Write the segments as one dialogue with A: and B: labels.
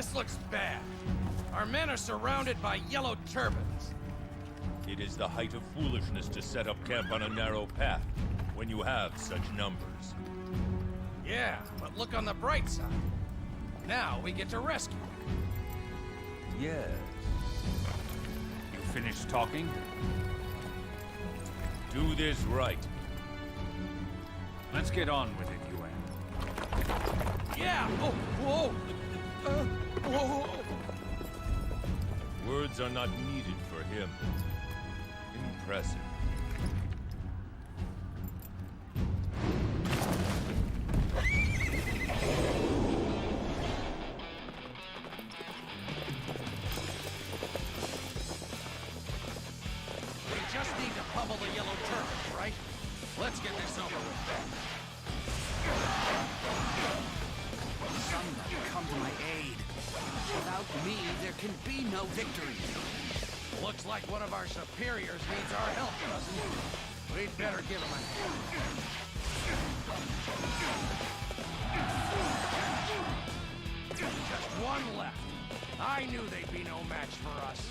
A: This looks bad. Our men are surrounded by yellow turbans.
B: It is the height of foolishness to set up camp on a narrow path when you have such numbers.
A: Yeah, but look on the bright side. Now we get to rescue.
B: Yes.
C: You finished talking?
B: Do this right.
C: Let's get on with it, UN.
A: Yeah! Oh, whoa! Whoa!
B: Words are not needed for him. Impressive.
A: We just need to pummel the yellow turbans, right? Let's get this over with then.
D: Someone come to my aid. Without me, there can be no victory.
A: Looks like one of our superiors needs our help, doesn't it? We'd better give him a hand. Just one left. I knew they'd be no match for us.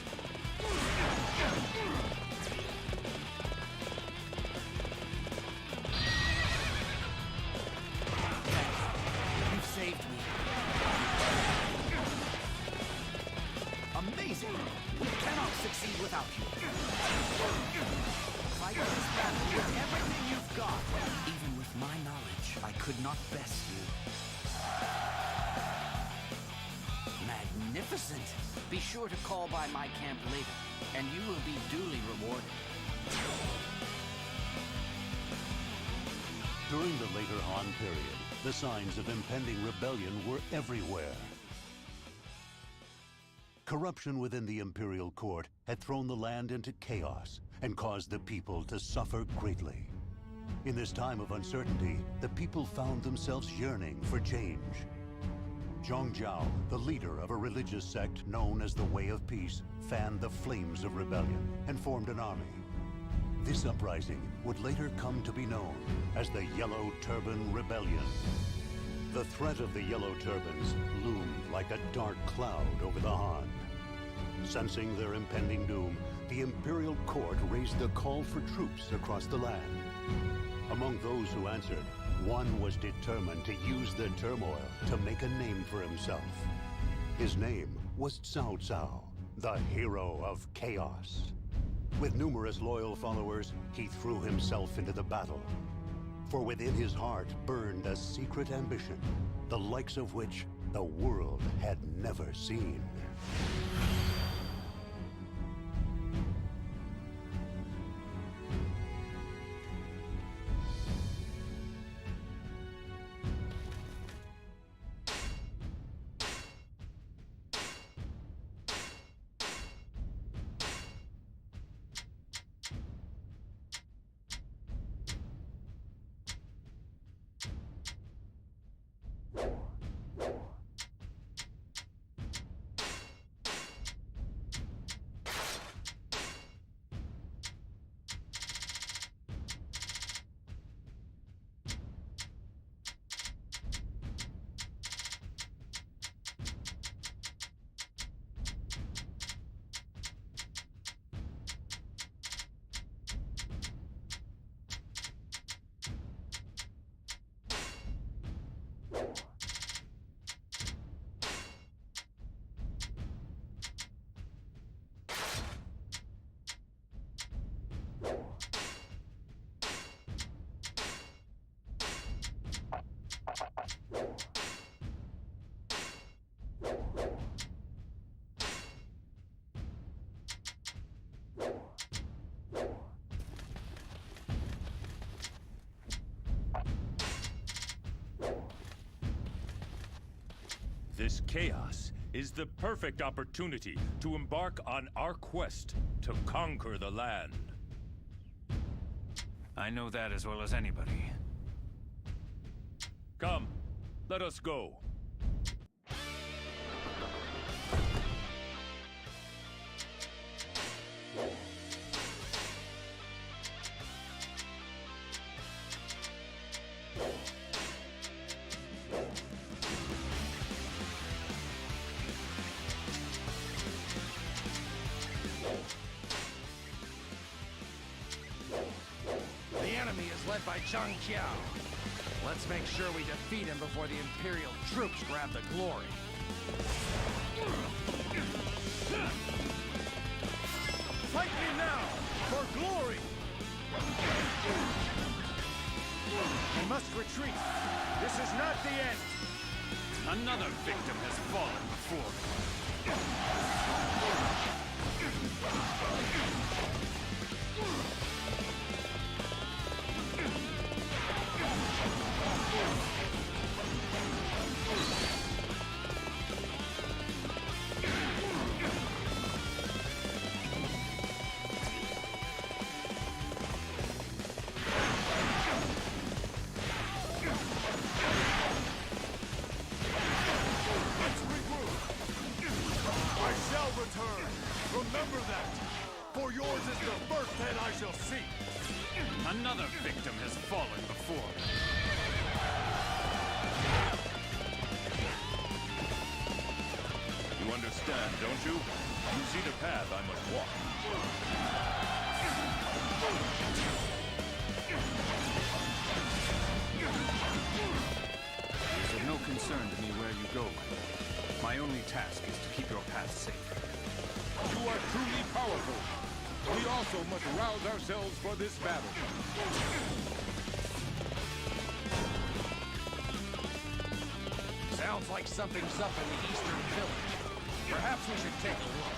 D: You've saved me. Amazing! We cannot succeed without you. Fight this battle with everything you've got. Even with my knowledge, I could not best you. Magnificent! Be sure to call by my camp later, and you will be duly rewarded.
E: During the later Han period, the signs of impending rebellion were everywhere. Corruption within the imperial court had thrown the land into chaos and caused the people to suffer greatly. In this time of uncertainty, the people found themselves yearning for change. Zhongjiao, the leader of a religious sect known as the Way of Peace, fanned the flames of rebellion and formed an army. This uprising would later come to be known as the Yellow Turban Rebellion. The threat of the Yellow Turbans loomed like a dark cloud over the Han. Sensing their impending doom, the imperial court raised a call for troops across the land. Among those who answered, one was determined to use the turmoil to make a name for himself. His name was Cao Cao, the hero of chaos. With numerous loyal followers, he threw himself into the battle. For within his heart burned a secret ambition, the likes of which the world had never seen.
B: This chaos is the perfect opportunity to embark on our quest to conquer the land.
C: I know that as well as anybody.
B: Come, let us go.
A: led by Chang Qiao. Let's make sure we defeat him before the Imperial troops grab the glory. Fight me now, for glory! We must retreat. This is not the end.
C: Another victim has fallen before me.
A: Remember that, for yours is the first head I shall see.
C: Another victim has fallen before me.
B: You understand, don't you? You see the path I must walk.
C: It is of no concern to me where you go, my lord. My only task is to keep your path safe.
F: You are truly powerful. We also must rouse ourselves for this battle.
A: Sounds like something's up in the eastern village. Perhaps we should take a look.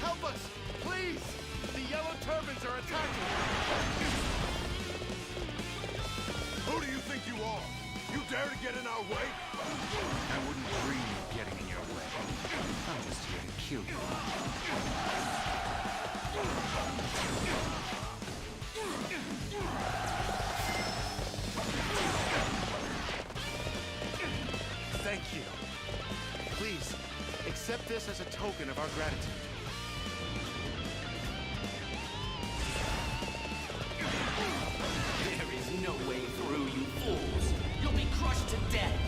A: Help us! Please! The yellow turbans are attacking! Who do you think you are? You dare to get in our way?
C: I wouldn't dream of getting in your way. I'm just here to kill you.
A: Thank you. Please, accept this as a token of our gratitude.
D: There is no way through, you fools. You'll be crushed to death.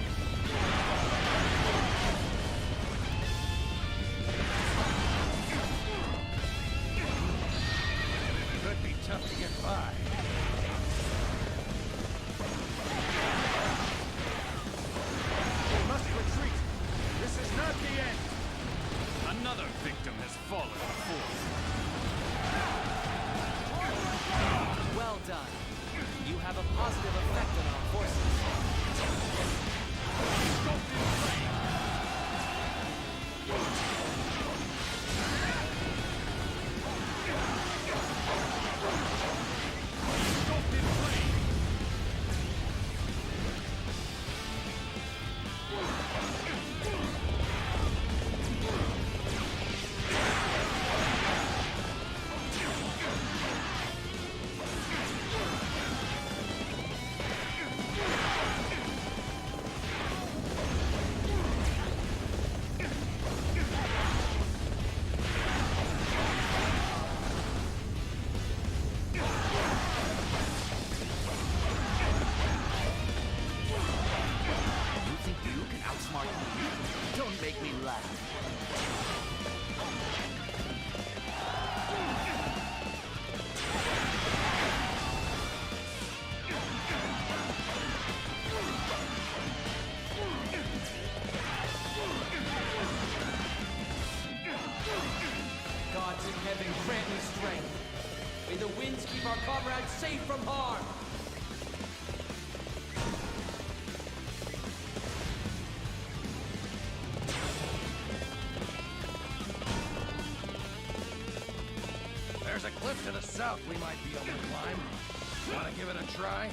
A: Could be tough to get by. We must retreat. This is not the end.
C: Another victim has fallen before me.
G: Well done. You have a positive effect on our forces.
D: Don't make me laugh.
G: Gods in heaven grant me strength. May the winds keep our comrades safe from harm.
A: There's a cliff to the south we might be able to climb. Want to give it a try?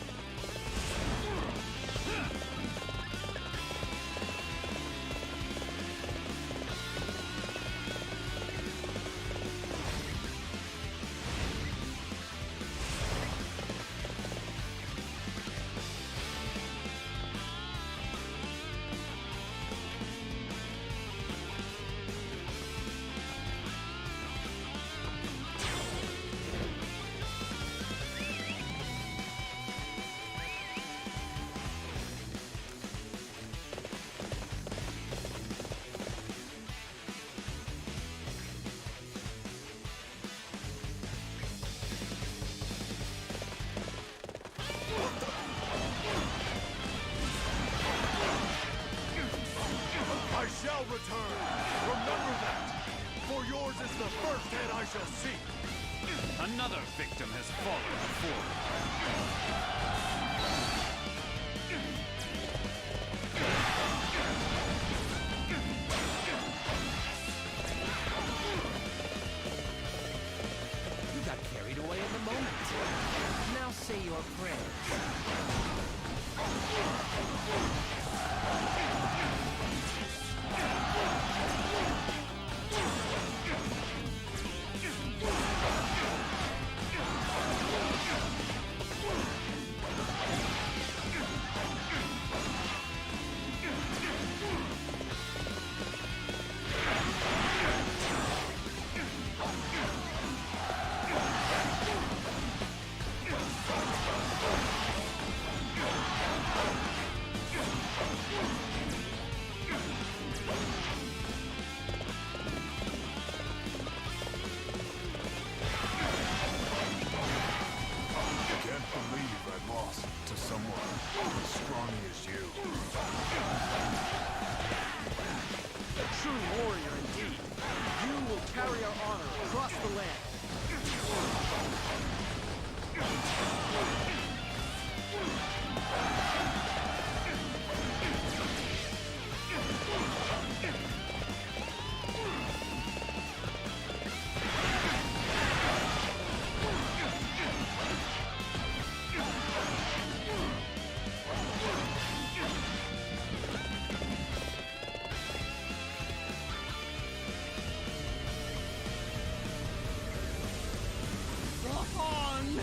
F: Yours is the first head I shall see.
C: Another victim has fallen before.
G: You got carried away in the moment. Now say your prayers.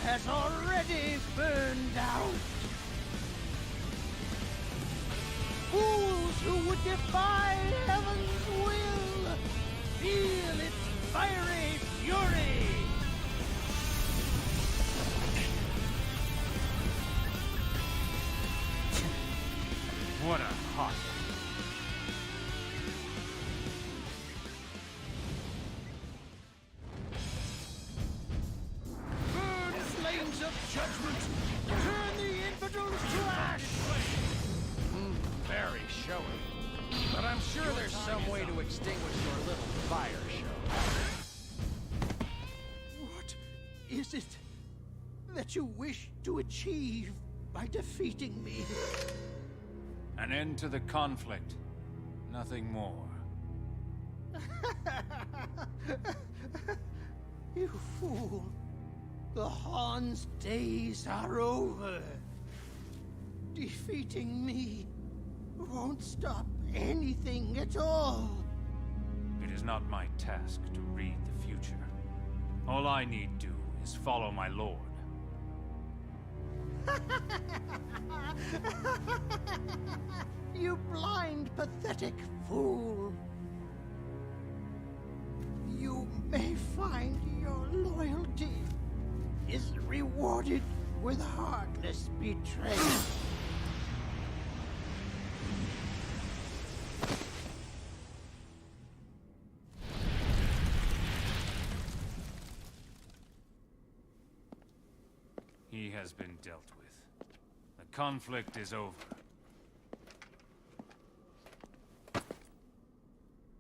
A: Has already burned out. Fools who would defy heaven's will feel its fiery fury.
C: What a hot.
A: Judgment! Turn the infidels to ash! Very showy. But I'm sure there's some way to extinguish your little fire show. What is it that you wish to achieve by defeating me?
C: An end to the conflict. Nothing more.
A: You fool. The Han's days are over. Defeating me won't stop anything at all.
C: It is not my task to read the future. All I need do is follow my lord.
A: You blind, pathetic fool. You may find your loyalty is rewarded with heartless betrayal.
C: He has been dealt with. The conflict is over.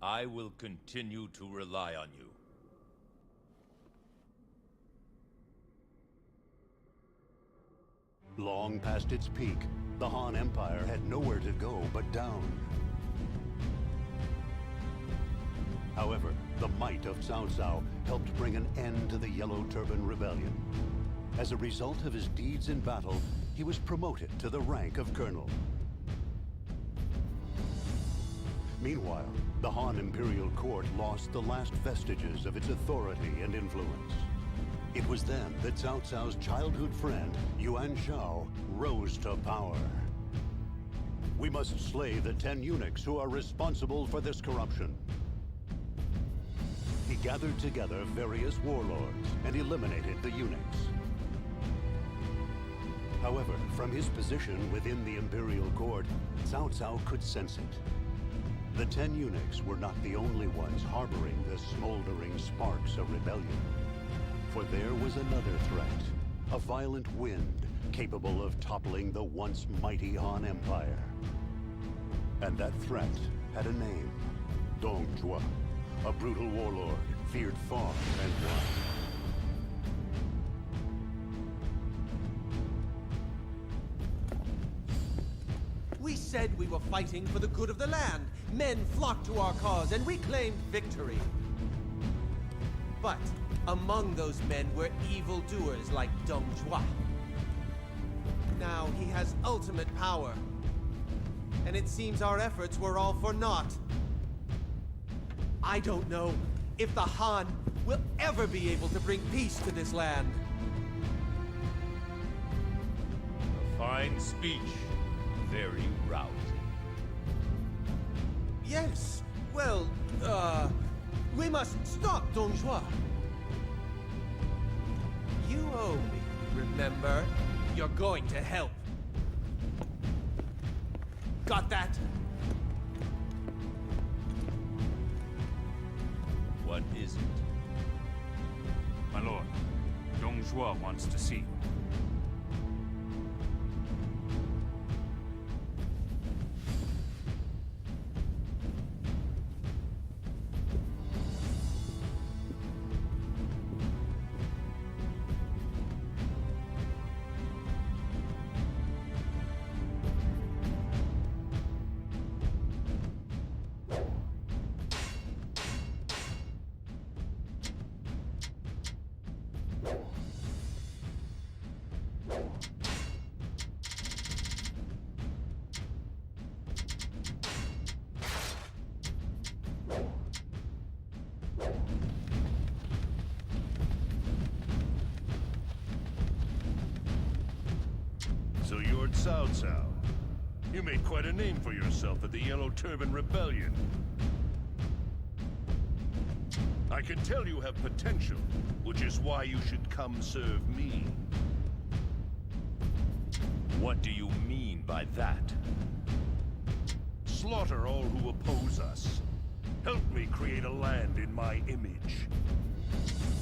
B: I will continue to rely on you.
E: Long past its peak, the Han Empire had nowhere to go but down. However, the might of Cao Cao helped bring an end to the Yellow Turban Rebellion. As a result of his deeds in battle, he was promoted to the rank of colonel. Meanwhile, the Han Imperial Court lost the last vestiges of its authority and influence. It was then that Cao Cao's childhood friend, Yuan Shao, rose to power. We must slay the 10 eunuchs who are responsible for this corruption. He gathered together various warlords and eliminated the eunuchs. However, from his position within the Imperial Court, Cao Cao could sense it. The 10 eunuchs were not the only ones harboring the smoldering sparks of rebellion. For there was another threat, a violent wind capable of toppling the once mighty Han Empire. And that threat had a name, Dong Zhuo, a brutal warlord feared far and wide.
H: We said we were fighting for the good of the land. Men flocked to our cause, and we claimed victory. But among those men were evildoers like Dong Zhuo. Now he has ultimate power, and it seems our efforts were all for naught. I don't know if the Han will ever be able to bring peace to this land.
B: A fine speech. Very rousing.
H: Yes, well, we must stop Dong Zhuo. You owe me, remember? You're going to help. Got that?
B: What is it?
C: My lord, Dong Zhuo wants to see you.
F: So you're Cao Cao. You made quite a name for yourself at the Yellow Turban Rebellion. I can tell you have potential, which is why you should come serve me.
B: What do you mean by that?
F: Slaughter all who oppose us. Help me create a land in my image.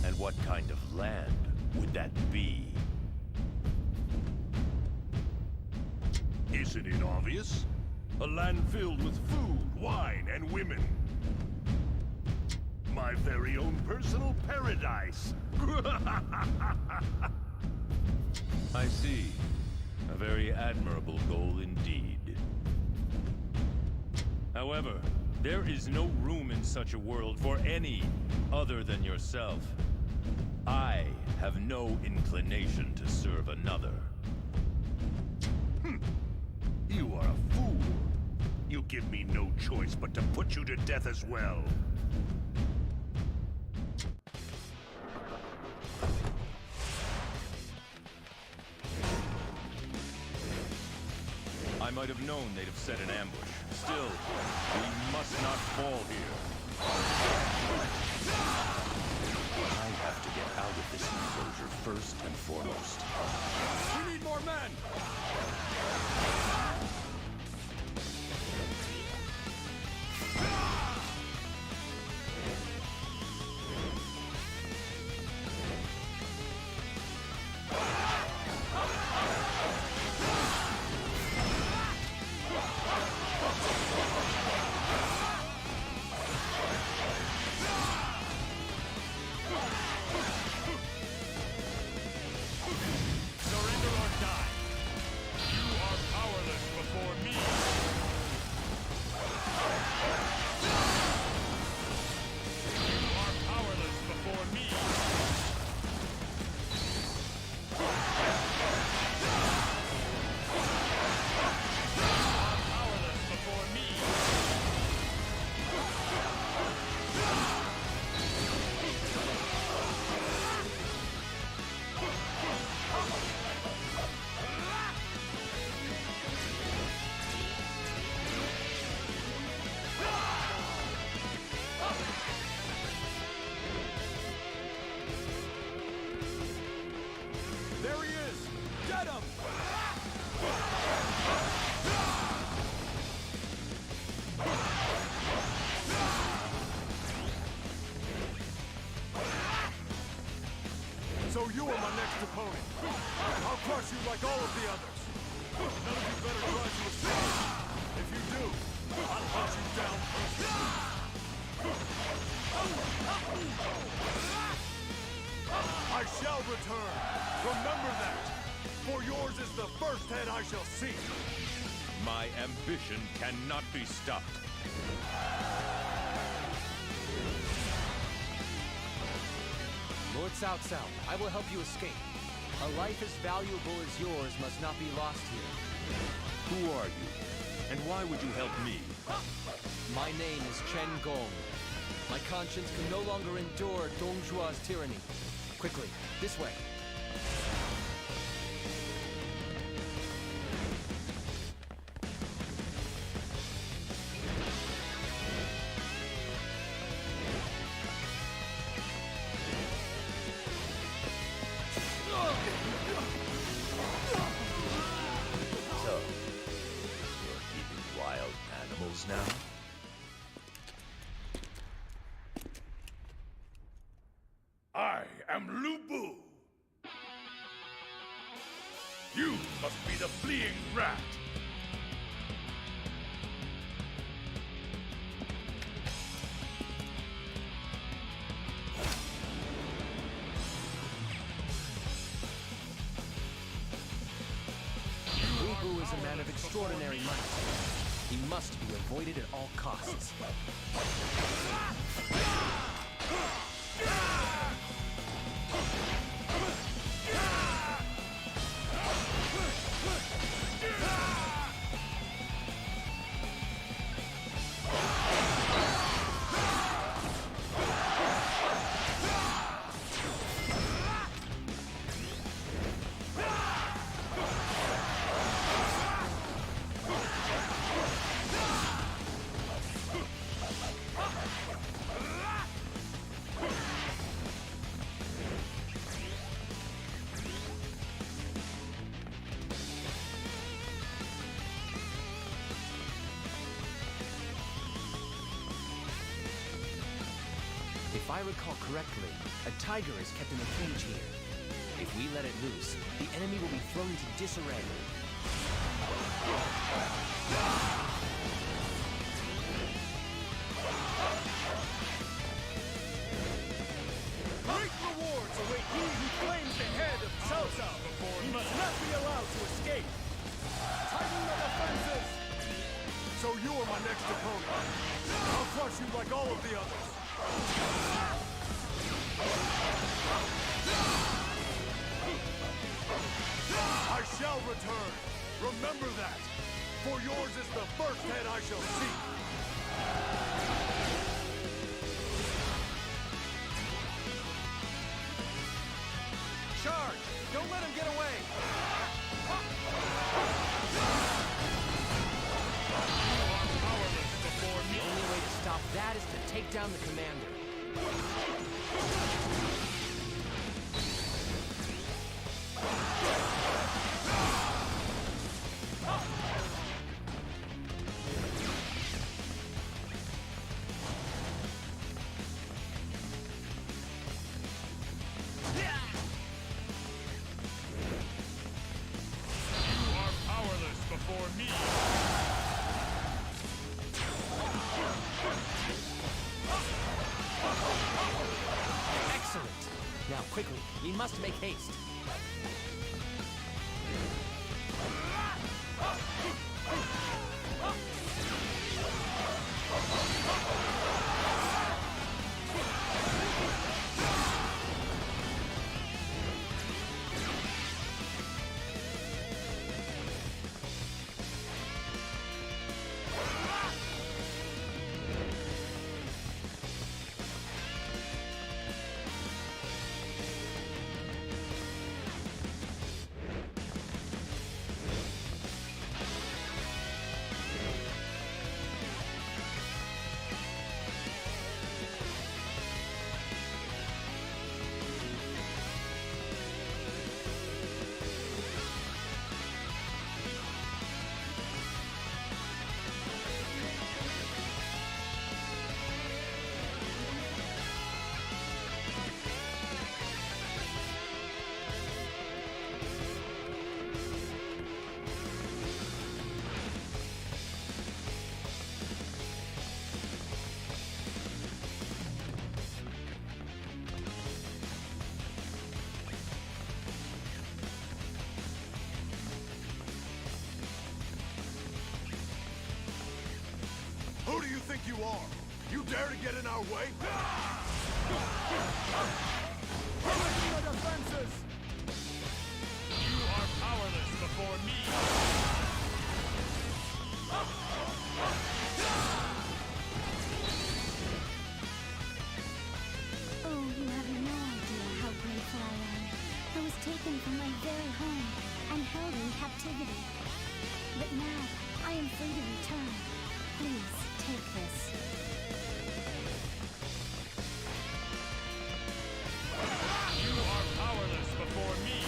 B: And what kind of land would that be?
F: Isn't it obvious? A land filled with food, wine, and women. My very own personal paradise.
B: I see. A very admirable goal indeed. However, there is no room in such a world for any other than yourself. I have no inclination to serve another.
F: You are a fool. You give me no choice but to put you to death as well.
B: I might have known they'd have set an ambush. Still, we must not fall here. I have to get out of this enclosure first and foremost.
F: We need more men!
I: So you are my next opponent. I'll crush you like all of the others. None of you better try to escape. If you do, I'll hunt you down personally. shall return. Remember that. For yours is the first head I shall see.
B: My ambition cannot be stopped.
G: Lord Cao Cao, I will help you escape. A life as valuable as yours must not be lost here.
B: Who are you? And why would you help me?
G: My name is Chen Gong. My conscience can no longer endure Dong Zhua's tyranny. Quickly, this way.
B: So, you're keeping wild animals now?
F: I am Lu Bu. You must be the fleeing rat.
G: Lu Bu is a man of extraordinary might. He must be avoided at all costs. If I recall correctly, a tiger is kept in a cage here. If we let it loose, the enemy will be thrown into disarray.
I: Great rewards await he who claims the head of Cao Cao. He must not be allowed to escape. Tighten the defenses. So you are my next opponent. I'll crush you like all of the others. I shall return. Remember that. For yours is the first head I shall see.
H: Charge! Don't let him get away!
G: The only way to stop that is to take down the commander.
B: You are powerless before me.
G: Excellent! Now, quickly, we must make haste.
I: you are? You dare to get in our way? Breaking the defenses!
B: You are powerless before me.
J: Oh, you have no idea how grateful I am. I was taken from my very home and held in captivity. But now, I am free to return. Please, take this.
B: You are powerless before me.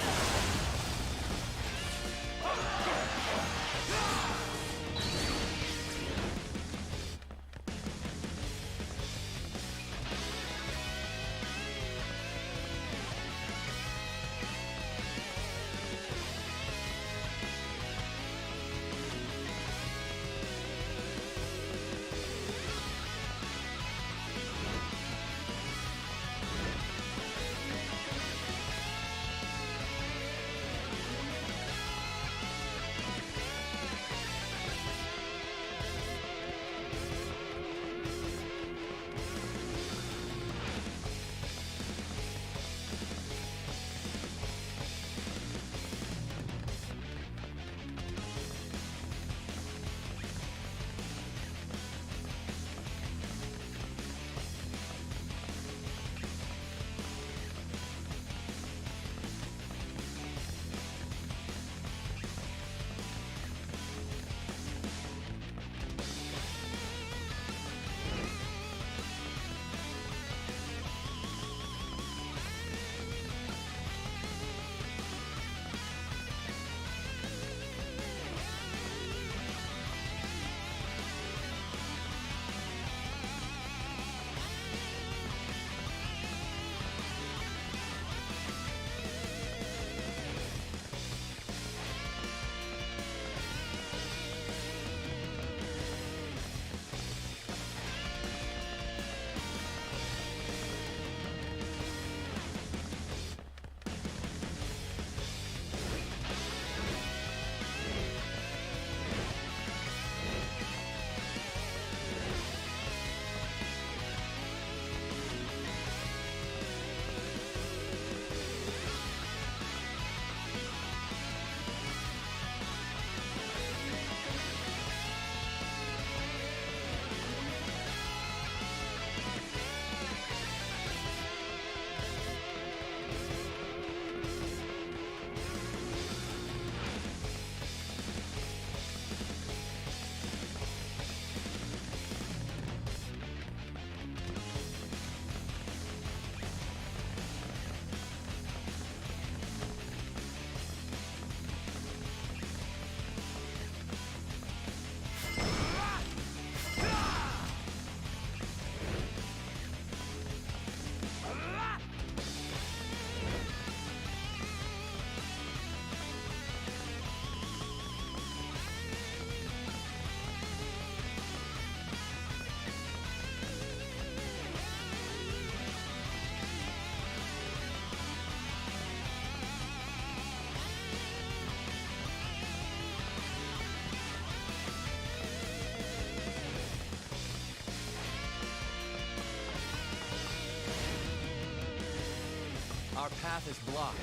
G: Our path is blocked.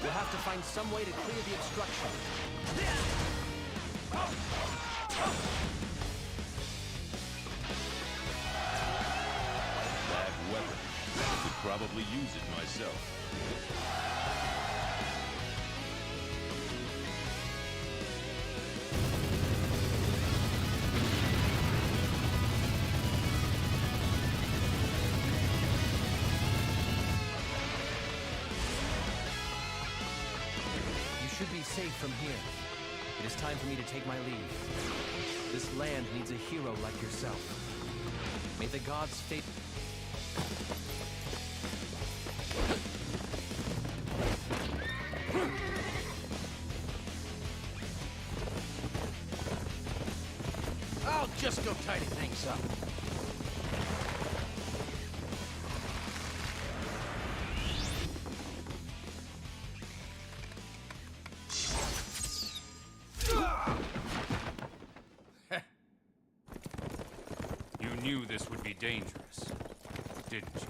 G: We'll have to find some way to clear the obstruction.
B: That weapon. I could probably use it myself.
G: Should be safe from here. It is time for me to take my leave. This land needs a hero like yourself. May the gods fate...
A: I'll just go tidy things up.
C: You knew this would be dangerous, didn't you?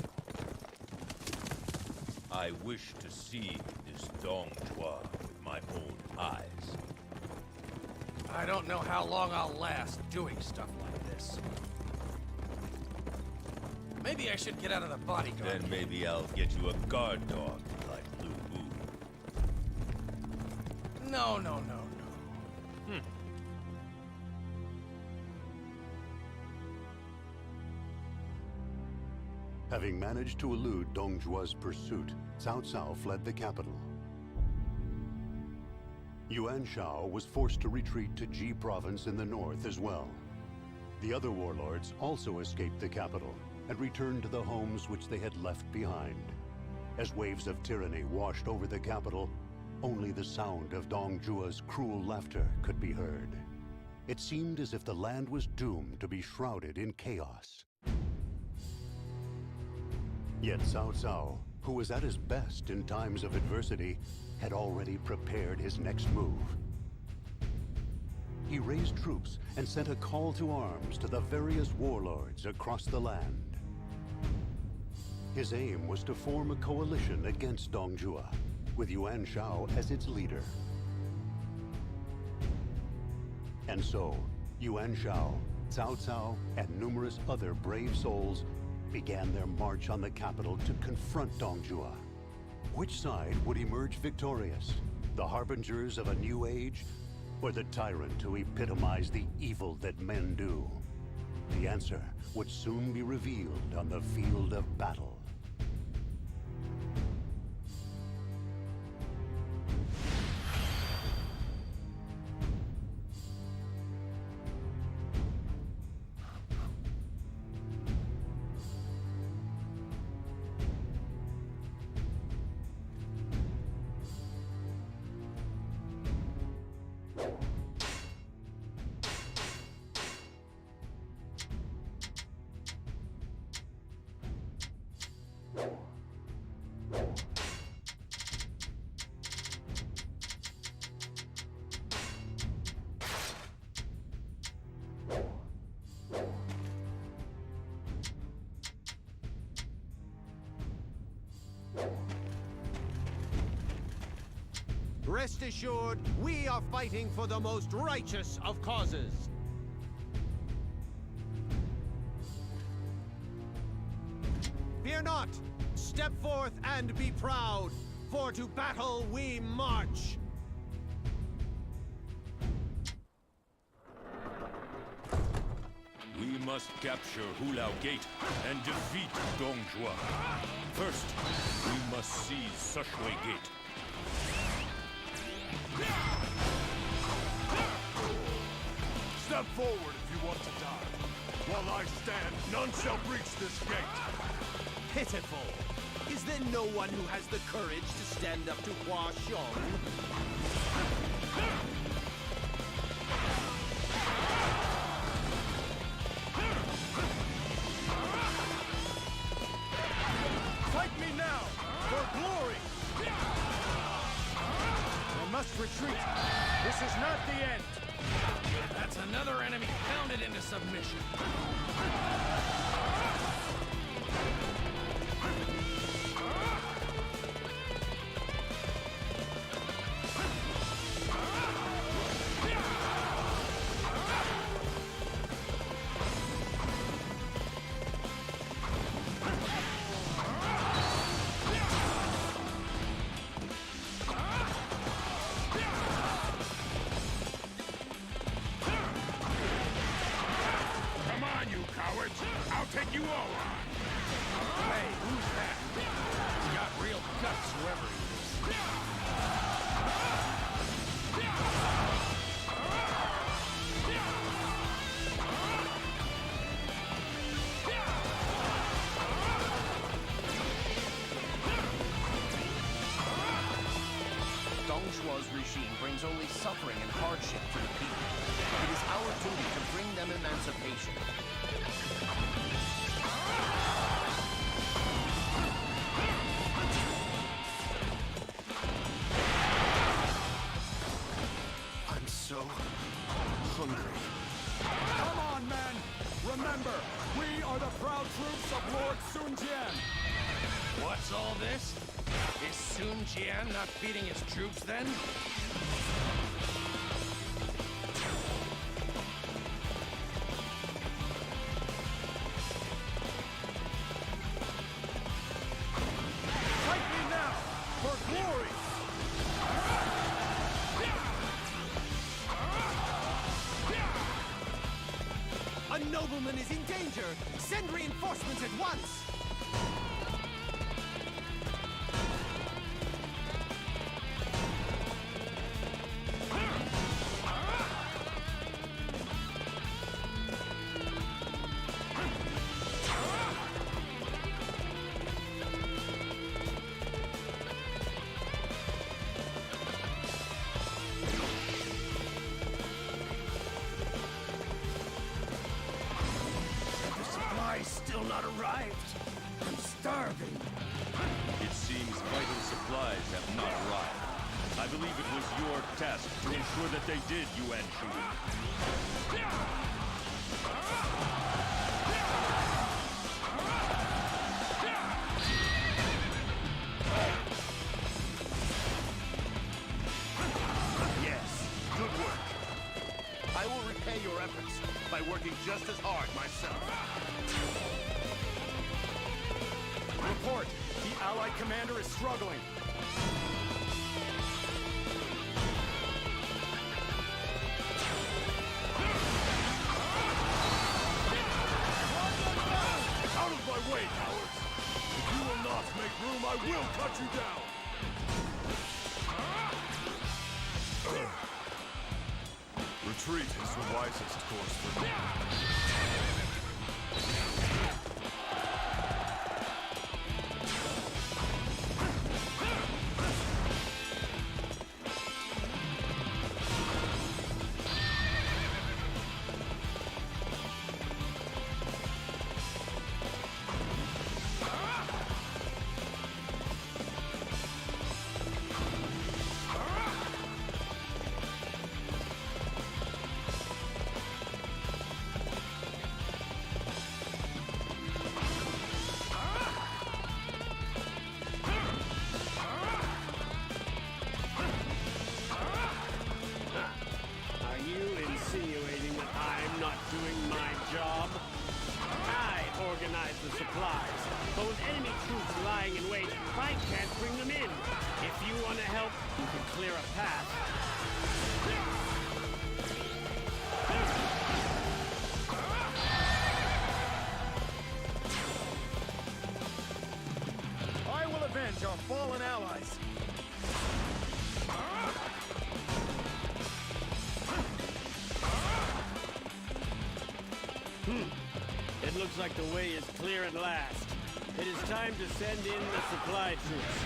B: I wish to see this Dongjua with my own eyes.
A: I don't know how long I'll last doing stuff like this. Maybe I should get out of the bodyguard.
B: Then maybe I'll get you a guard dog like Lu Bu.
A: No.
E: Having managed to elude Dongjua's pursuit, Cao Cao fled the capital. Yuan Shao was forced to retreat to Ji province in the north as well. The other warlords also escaped the capital and returned to the homes which they had left behind. As waves of tyranny washed over the capital, only the sound of Dongjua's cruel laughter could be heard. It seemed as if the land was doomed to be shrouded in chaos. Yet Cao Cao, who was at his best in times of adversity, had already prepared his next move. He raised troops and sent a call to arms to the various warlords across the land. His aim was to form a coalition against Dongjua, with Yuan Shao as its leader. And so, Yuan Shao, Cao Cao, and numerous other brave souls began their march on the capital to confront Dongjua. Which side would emerge victorious? The harbingers of a new age, or the tyrant who epitomized the evil that men do? The answer would soon be revealed on the field of battle.
H: Rest assured, we are fighting for the most righteous of causes. Fear not! Step forth and be proud, for to battle we march!
B: We must capture Hulao Gate and defeat Dongjua. First, we must seize Sushui Gate.
I: Step forward if you want to die. While I stand, none shall breach this gate.
H: Pitiful! Is there no one who has the courage to stand up to Hua Xiong?
I: Fight me now, for glory! I must retreat. This is not the end.
A: That's another enemy pounded into submission.
I: I'll take you all on!
A: Hey, who's that? He's got real guts, whoever he is.
G: Dongjua's regime brings only suffering and hardship to the people. It is our duty to bring them emancipation. I'm so hungry.
I: Come on, men! Remember, we
A: all this? Is Sun Jian not feeding his troops then?
I: Fight me now! For glory!
H: A nobleman is in danger! Send reinforcements at once!
A: Still not arrived. I'm starving.
B: It seems vital supplies have not arrived. I believe it was your task to ensure that they did, Yuan Shu.
F: Yes, good work. I will repay your efforts by working just as hard myself.
I: Report! The Allied commander is struggling.
F: Out of my way, cowards! If you will not make room, I will cut you down!
I: Retreat is the wisest course for me.
A: doing my job. I organize the supplies. But with enemy troops lying in wait, I can't bring them in. If you want to help, you can clear a path.
I: I will avenge our fallen allies.
A: It looks like the way is clear at last. It is time to send in the supply troops.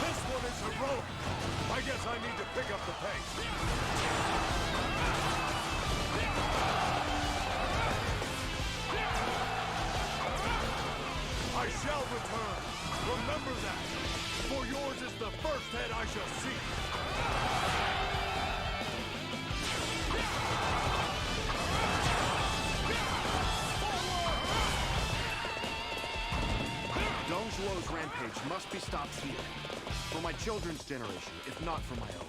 I: This one is heroic. I guess I need to pick up the pace. I shall return. Remember that. For yours is the first head I shall see.
K: Zhuo's rampage must be stopped here. For my children's generation, if not for my own.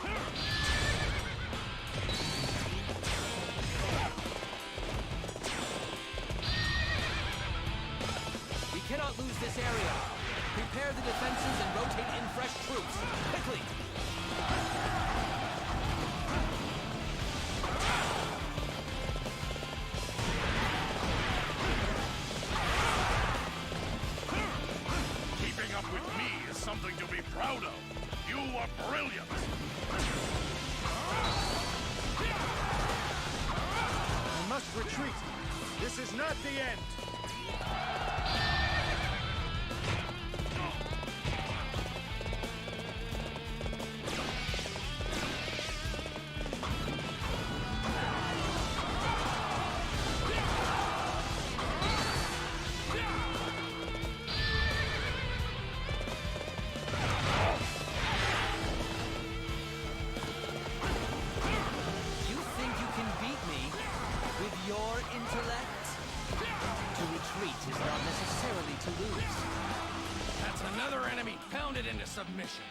G: We cannot lose this area. Prepare the defenses and rotate in fresh troops. Quickly!
F: Something to be proud of. You are brilliant.
I: I must retreat. This is not the end.
G: Your intellect? To retreat is not
D: to lose.
I: That's another enemy pounded into submission.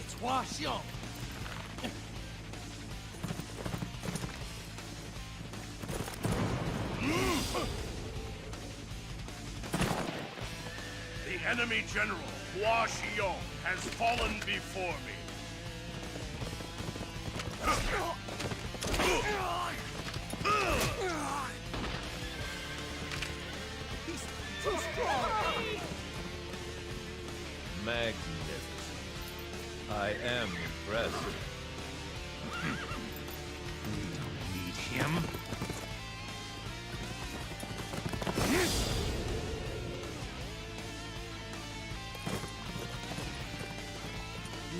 I: It's Washion.
F: The enemy general, Hua Xiong, has fallen before me.
H: He's too strong!
B: Magnificent. I am impressed.
C: Need him?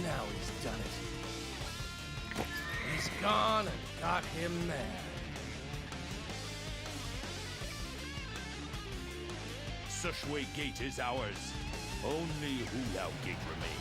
I: Now he's done it. He's gone and got him mad.
B: Sushui Gate is ours. Only Huyao Gate remains.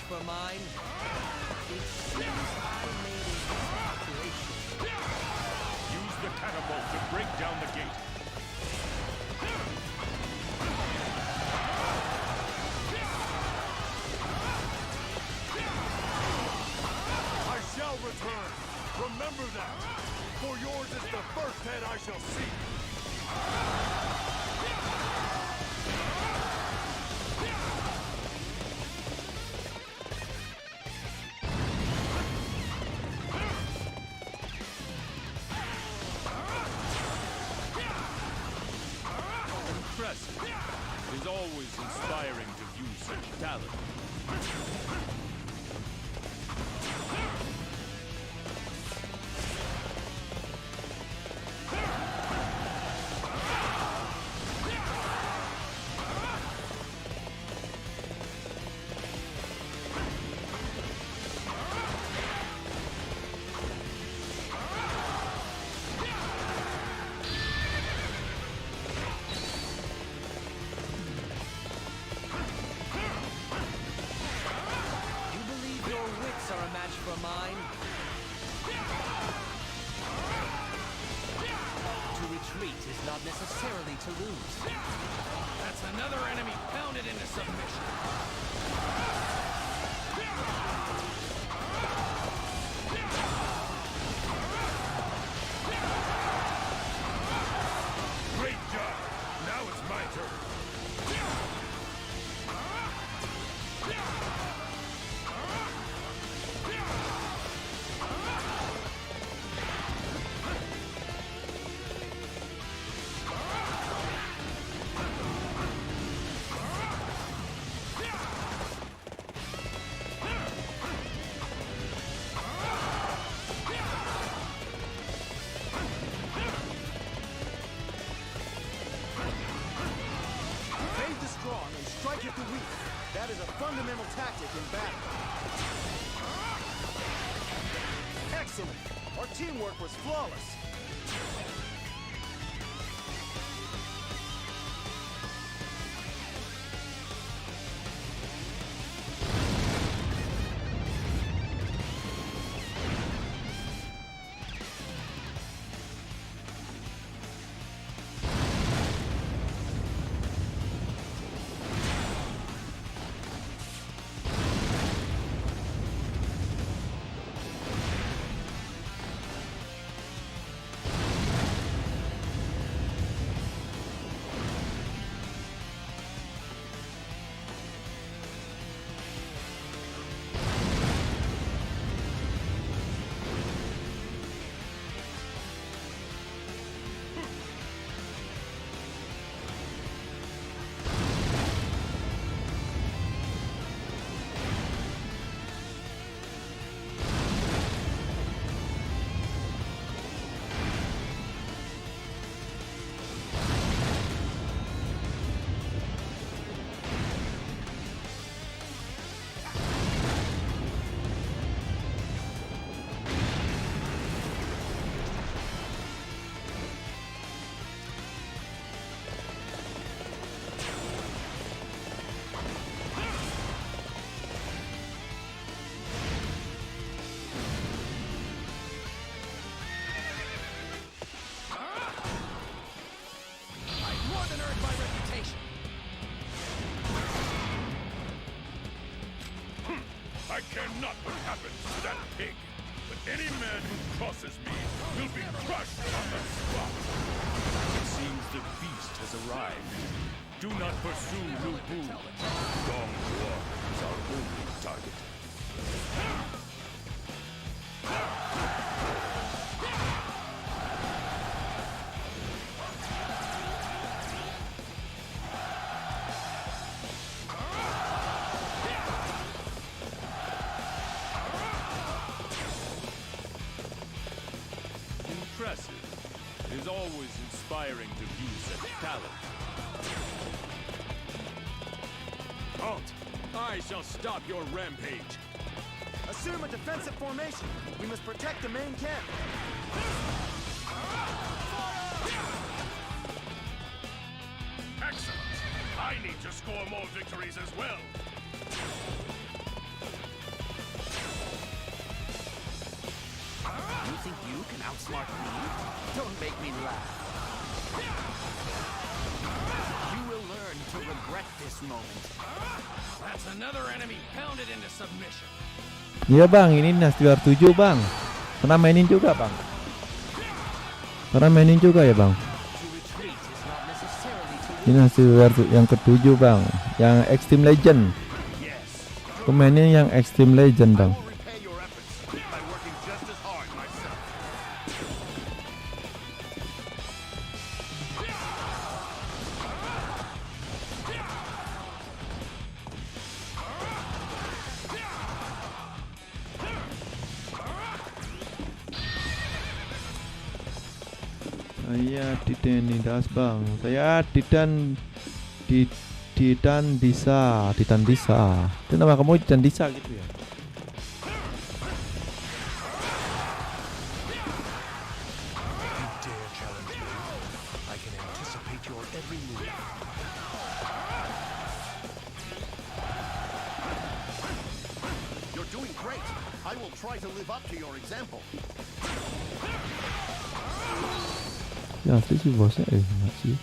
D: For mine, it seems I made a miscalculation.
B: Use the catapult to break down the gate.
I: I shall return. Remember that. For yours is the first head I shall see.
B: It is always inspiring to view such talent.
D: For mine. To retreat is not necessarily to lose.
I: That's another enemy pounded into submission.
F: Great job! Now it's my turn.
I: Strike at the weak. That is a fundamental tactic in battle. Excellent. Our teamwork was flawless.
F: I care not what happens to that pig, but any man who crosses me will be crushed on the spot.
B: It seems the beast has arrived. Do not pursue Lu Bu. Dong Hua is our only target. Impressive. It is always inspiring to view such talent.
A: Halt! I shall stop your rampage.
I: Assume a defensive formation. We must protect the main camp.
F: Excellent. I need to score more victories as well.
D: You think you can outsmart me? Don't make me laugh. You will learn to regret this moment. That's another enemy pounded into submission.
L: Iya bang, ini Dynasty War 7 bang. Pernah mainin juga bang. Pernah mainin juga ya bang. Dynasty War yang ke-7 bang, yang Xtreme Legend. Aku mainin yang Xtreme Legend bang. Saya Titanidas bang. Saya Titan Disa. Itu nama kamu Titan Disa gitu ya?
K: You're doing great. I will try to live up to your example.
L: Ya asli sih bosnya enak sih.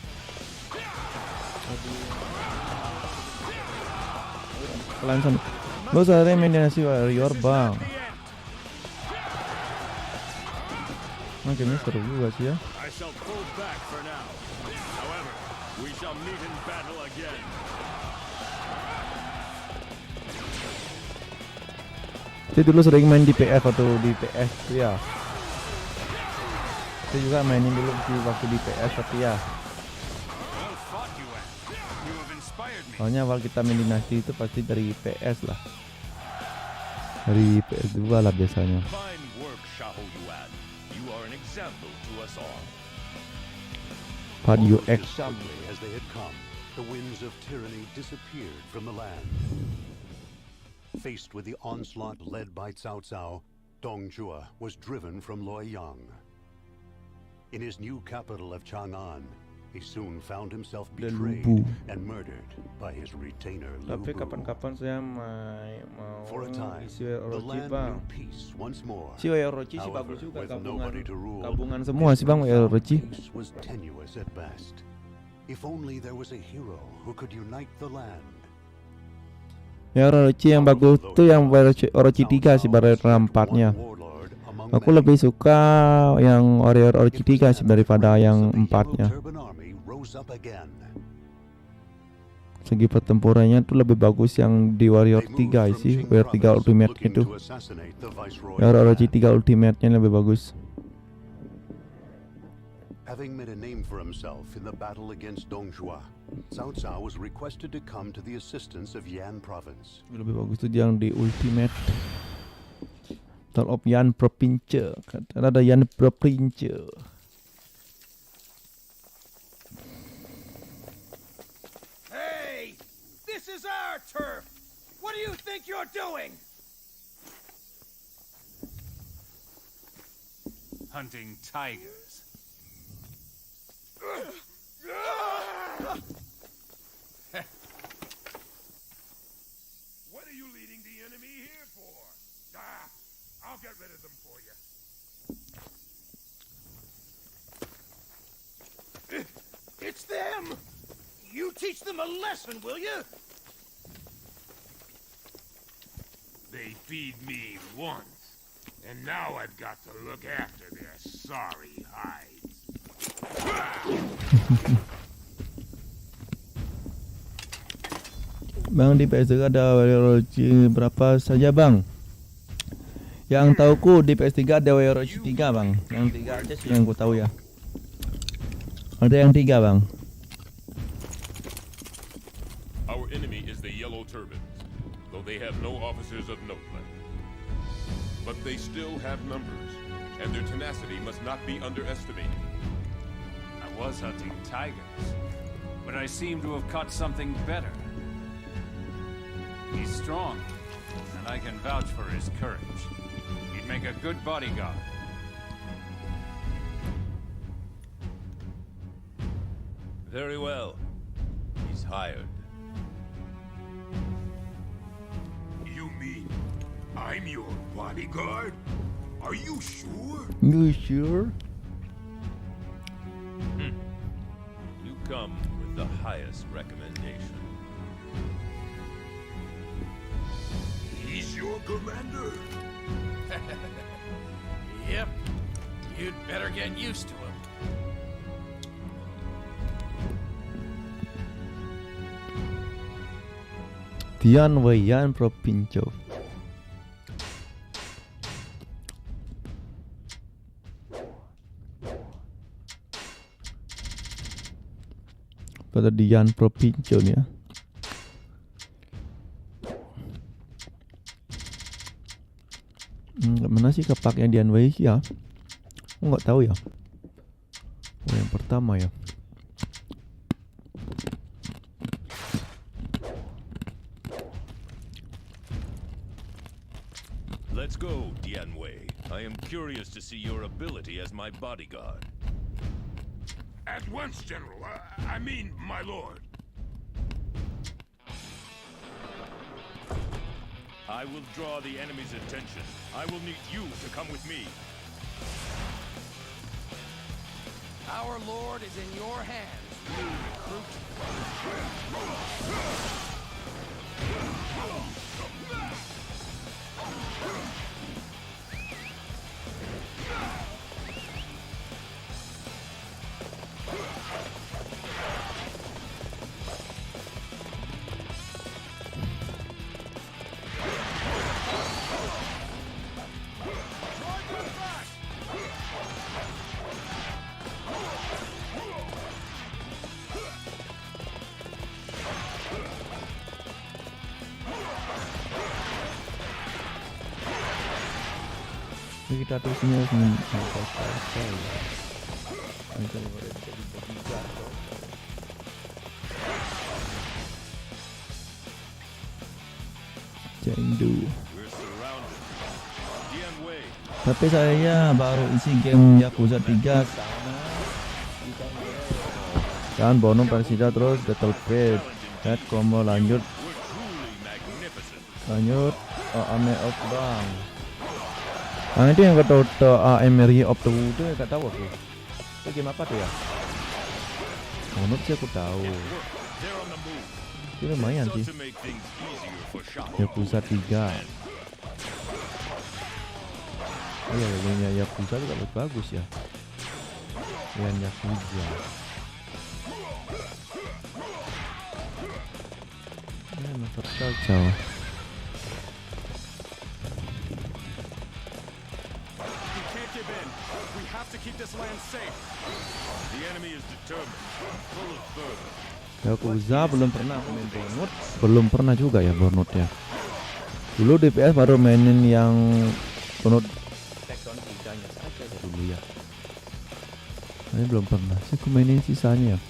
L: Langsung lo saatnya main Dynasty Warrior bang. Nah, gamenya seru juga sih ya. Saya dulu sering main di PF atau di PS tuh ya. Saya juga mainin dulu waktu di PS tapi ya. Soalnya awal kita main Dynasty itu pasti dari PS lah. Dari PS2 lah biasanya. Part UX.
E: As they had come, the winds of tyranny disappeared from the land. Faced with the onslaught led by Cao Cao, Dong Zhuo was driven from Luoyang. In his new capital of Chang'an, he soon found himself betrayed and murdered by his retainer Lu Bu.
L: Tapi kapan-kapan saya mau isi Orochi bang. Si Orochi sih bagus juga, gabungan semua sih bang Orochi.
E: Was tenuous at best. If only there was a hero who could unite the land.
L: Ya Orochi yang bagus tuh yang Orochi 3 sih, baru 4-nya. Aku lebih suka yang Warrior Orochi 3 sih daripada yang 4-nya. Segi pertempurannya tuh lebih bagus yang di Warrior 3 sih, Warrior 3 Ultimate itu. Warrior Orochi 3 Ultimate-nya lebih bagus.
E: Having made a name for himself in the battle against Dong Zhuo, Cao Cao was requested to come to the assistance of Yan province.
L: Lebih bagus tuh yang di Ultimate. Total of Yan Province. Karena ada Yan Province.
I: Hey! This is our turf! What do you think you're doing?
C: Hunting tigers.
F: What are you leading the enemy here for? I'll get rid of them for you.
I: It's them! You teach them a lesson, will you?
F: They They feed me once, and now I've got to look after their sorry hides.
L: Bang, di PS3 ada WROC berapa saja bang? Yang tauku di PS3 ada WROC 3 bang. Yang 3 aja sih yang ku tahu ya. Ada yang 3 bang.
F: Our enemy is the Yellow Turbans, though they have no officers of note left. But they still have numbers, and their tenacity must not be underestimated.
C: I was hunting tigers, but I seem to have caught something better. He's strong, and I can vouch for his courage. He'd make a good bodyguard.
B: Very well. He's hired.
F: You mean I'm your bodyguard? Are you sure?
L: You sure?
B: You come with the highest recommendation.
F: He's your commander?
D: Yep. You'd better get used to him.
L: Tian Weiyan Propinco. Pada Dian Propinco nih ya. Mana sih kepaknya Dian Wei ya? Aku nggak tahu ya. Oh, yang pertama ya.
B: Let's go, Dian Wei. I am curious to see your ability as my bodyguard.
F: At once, General. I mean, my lord.
B: I will draw the enemy's attention. I will need you to come with me.
D: Our lord is in your hands, new recruit.
L: Kita terusnya Cendu. Tapi saya baru isi game Yakuza 3 sama kan bonus Persida terus Battle Pit Head combo lanjut AMD of bang. Nah itu yang kata AMD of the Wood itu tahu aku. Itu game apa tuh ya? Bonus sih aku tahu. Itu lumayan sih. Yakuza 3. Oh iya, gamenya Yakuza juga bagus ya. Yang Yakuza. Ya, mantap kacau. Yakuza belum pernah main Burnout. Belum pernah juga ya Burnout ya. Dulu DPS baru mainin yang Burnout Tekton 3-nya saja dulu ya. Ini belum pernah sih aku mainin sisanya ya.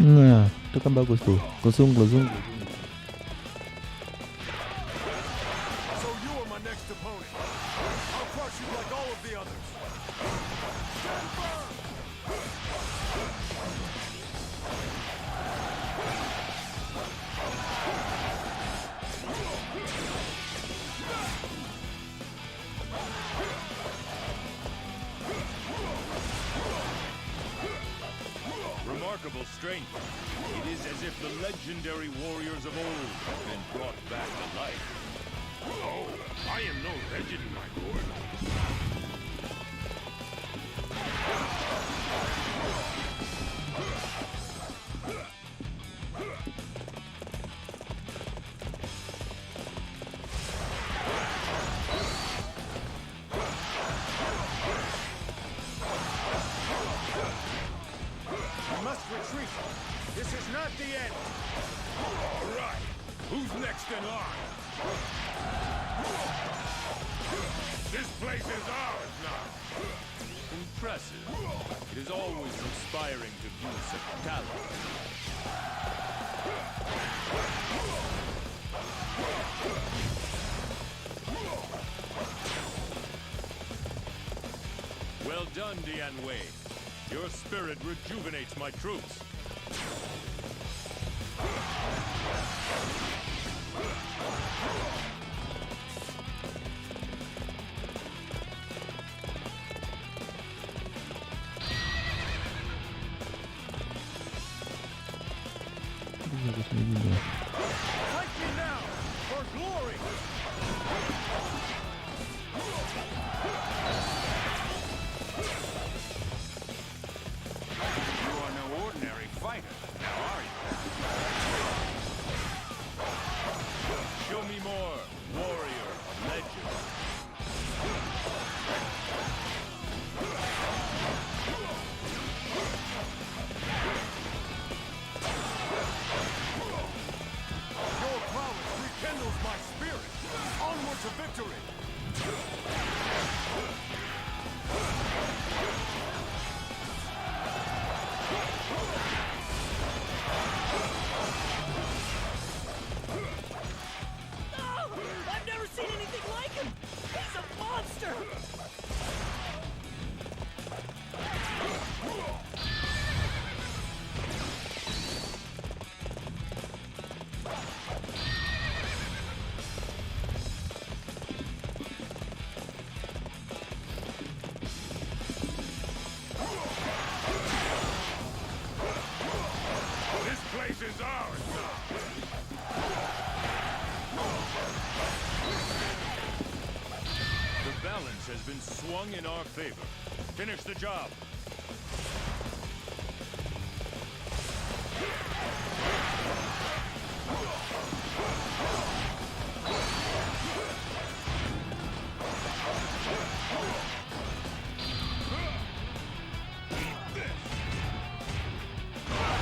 L: Nah, itu kan bagus tuh. Kosong.
I: So you are my next opponent. I'll crush you like all of the others.
B: remarkable strength. It is as if the legendary warriors of old have been brought back to life.
F: Oh, I am no legend, my lord.
I: We must retreat. This is not the end.
F: All right, who's next in line? This place is ours now.
B: Impressive. It is always inspiring to view such talent. Well done, Wei. Your spirit rejuvenates my troops.
I: Fight me now for glory.
C: You are no ordinary fighter, now are you?
B: Show me more, warrior of legend.
I: Your prowess rekindles my spirit. Onward to victory.
M: I've never seen anything like him! He's a monster!
F: This place is ours now.
B: The balance has been swung in our favor. Finish the job.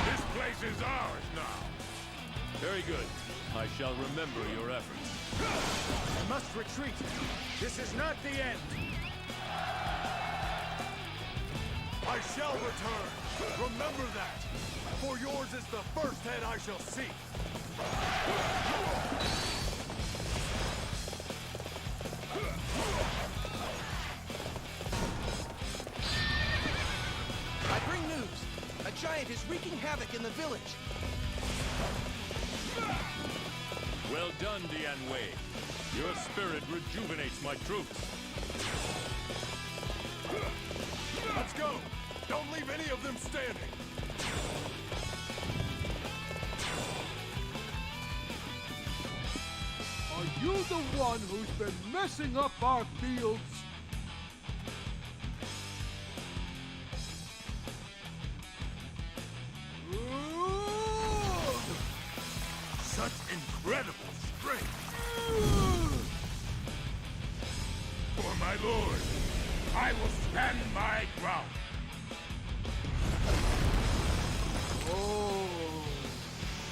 F: This place is ours now.
B: Very good. I shall remember your efforts.
I: I must retreat. This is not the end. I shall return. Remember that. For yours is the first head I shall seek.
H: I bring news. A giant is wreaking havoc in the village.
B: Well done, Wei. Your spirit rejuvenates my troops.
I: Let's go. Don't leave any of them standing.
N: Are you the one who's been messing up our fields?
F: Such incredible strength. For my lord, I will stand my ground.
N: Oh,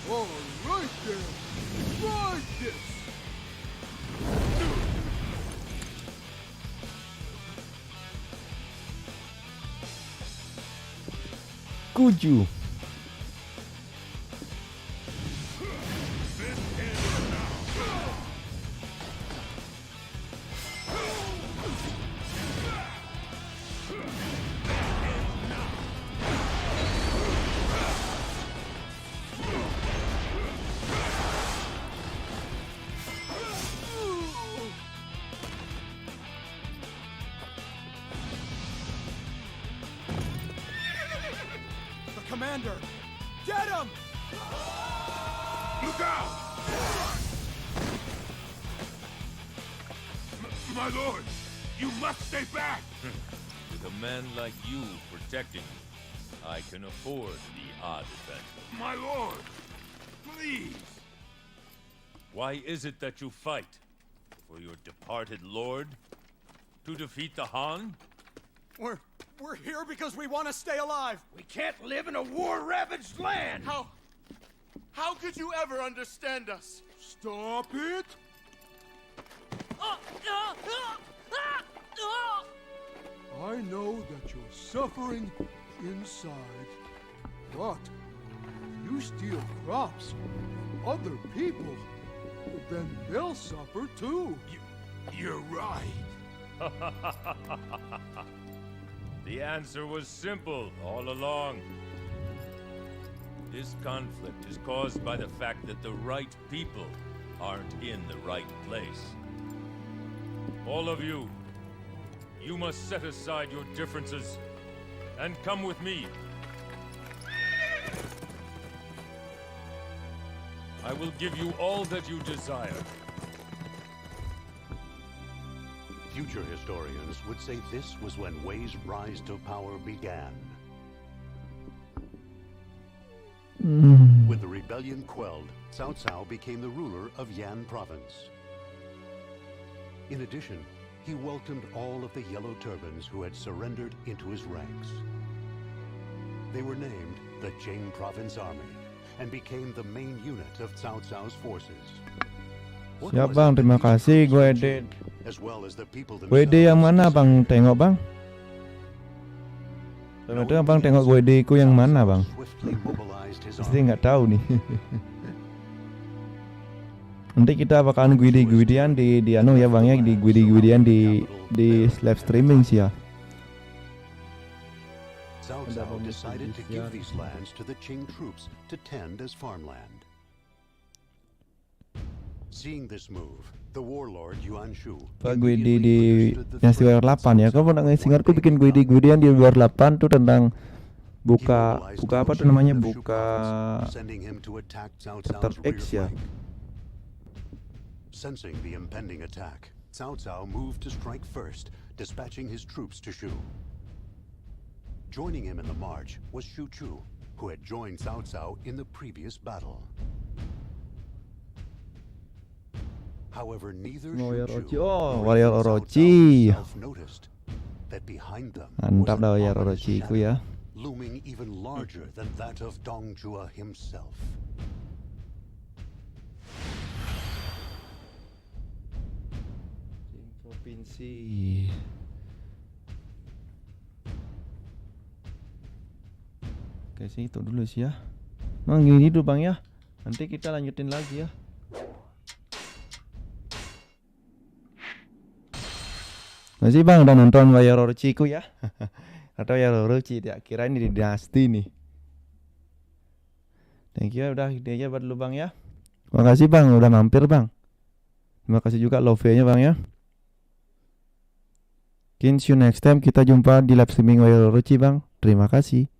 N: all right then. Try this.
L: Kuju.
I: Command
N: commander! Get him!
F: Look out! My lord, you must stay back!
B: With a man like you protecting me, I can afford the odd adventure.
F: My lord, please!
B: Why is it that you fight? For your departed lord? To defeat the Han?
N: We're here because we want to stay alive.
I: We can't live in a war-ravaged land!
N: How could you ever understand us? Stop it! I know that you're suffering inside, but if you steal crops from other people, then they'll suffer too.
F: You're right.
B: The answer was simple all along. This conflict is caused by the fact that the right people aren't in the right place. All of you, you must set aside your differences and come with me. I will give you all that you desire.
E: Future historians would say this was when Wei's rise to power began. With the rebellion quelled, Cao Cao became the ruler of Yan province. In addition, he welcomed all of the Yellow Turbans who had surrendered into his ranks. They were named the Jing Province Army and became the main unit of Cao Cao's forces.
L: Siap bang, terima kasih gue edit.
E: As well as the people
L: WD yang mana bang? Tengok bang. Itu bang tengok WD ku yang mana bang? Pasti nggak tahu nih. Nanti kita bakalan guidi-guidian di anu ya bang ya, di guidi-guidian di live streaming sih ya.
E: Cao Cao decided to give these lands to the Qing troops to tend as farmland. Seeing this move, the warlord Yuan Shu
L: Pak guidi di Dynasty Warrior 8 ya. Kalau pernah ngerti bikin guidi-guidian di Warrior 8 tuh tentang buka apa tuh namanya, buka Raptor X ya.
E: Sensing the impending attack, Cao Cao moved to strike first, dispatching his troops to Shu. Joining him in the march was Shu Chu, who had joined Cao Cao in the previous battle. However, neither Shu Chu nor Cao Cao self-noticed that behind them
L: Mantap dah
E: was
L: Warrior
E: an ominous
L: Orochiku ya.
E: shadow, looming even larger than that of Dong Zhuo himself.
L: Provinsi. Oke sih itu dulu sih ya. Nah gini dulu bang ya. Nanti kita lanjutin lagi ya. Masih bang udah nonton Warrior Orochiku ya. Atau Warrior Orochi ya, kira ini di Dynasty nih. Thank you, udah ini aja buat lu bang ya. Terima kasih bang udah mampir bang. Terima kasih juga love-nya bang ya. See you next time, kita jumpa di live streaming Warrior Orochi bang. Terima kasih.